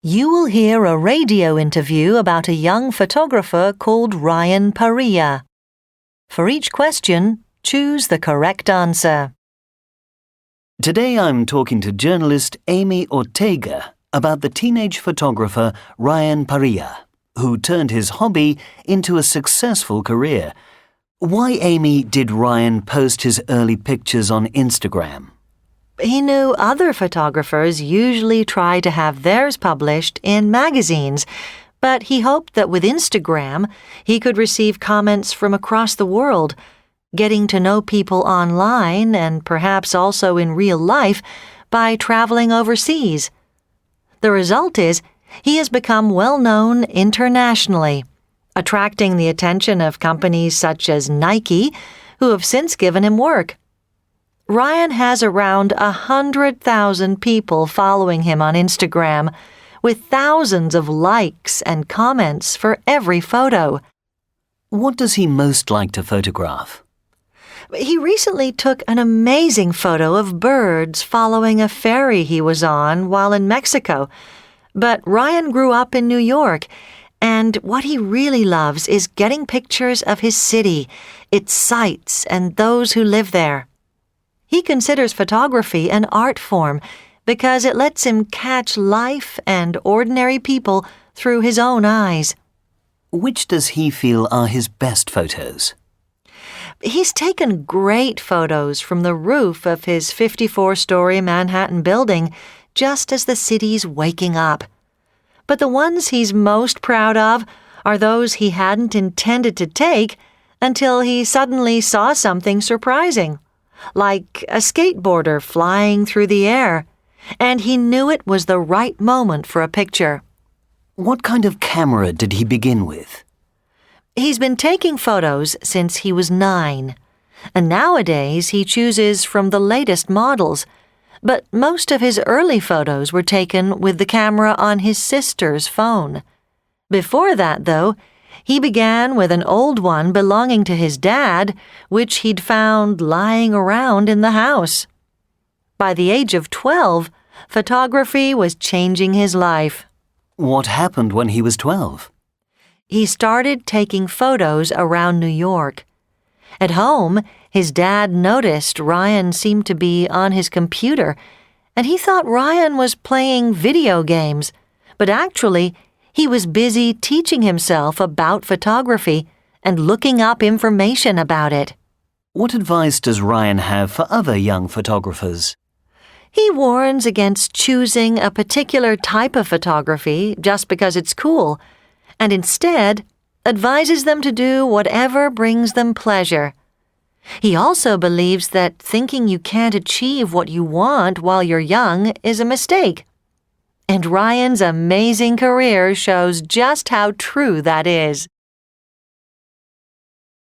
You will hear a radio interview about a young photographer called Ryan Parilla. For each question, choose the correct answer. Today I'm talking to journalist Amy Ortega about the teenage photographer Ryan Parilla, who turned his hobby into a successful career. Why, Amy, did Ryan post his early pictures on Instagram? He knew other photographers usually try to have theirs published in magazines, but he hoped that with Instagram he could receive comments from across the world, getting to know people online and perhaps also in real life by traveling overseas. The result is he has become well known internationally, attracting the attention of companies such as Nike, who have since given him work. Ryan has around 100,000 people following him on Instagram, with thousands of likes and comments for every photo. What does he most like to photograph? He recently took an amazing photo of birds following a ferry he was on while in Mexico. But Ryan grew up in New York, and what he really loves is getting pictures of his city, its sights, and those who live there. He considers photography an art form because it lets him catch life and ordinary people through his own eyes. Which does he feel are his best photos? He's taken great photos from the roof of his 54-story Manhattan building just as the city's waking up. But the ones he's most proud of are those he hadn't intended to take until he suddenly saw something surprising, like a skateboarder flying through the air, and he knew it was the right moment for a picture. What kind of camera did he begin with? He's been taking photos since he was 9, and nowadays he chooses from the latest models, but most of his early photos were taken with the camera on his sister's phone. Before that, though, he began with an old one belonging to his dad, which he'd found lying around in the house. By the age of 12, photography was changing his life. What happened when he was 12? He started taking photos around New York. At home, his dad noticed Ryan seemed to be on his computer, and he thought Ryan was playing video games, but actually, he was busy teaching himself about photography and looking up information about it. What advice does Ryan have for other young photographers? He warns against choosing a particular type of photography just because it's cool, and instead advises them to do whatever brings them pleasure. He also believes that thinking you can't achieve what you want while you're young is a mistake. And Ryan's amazing career shows just how true that is.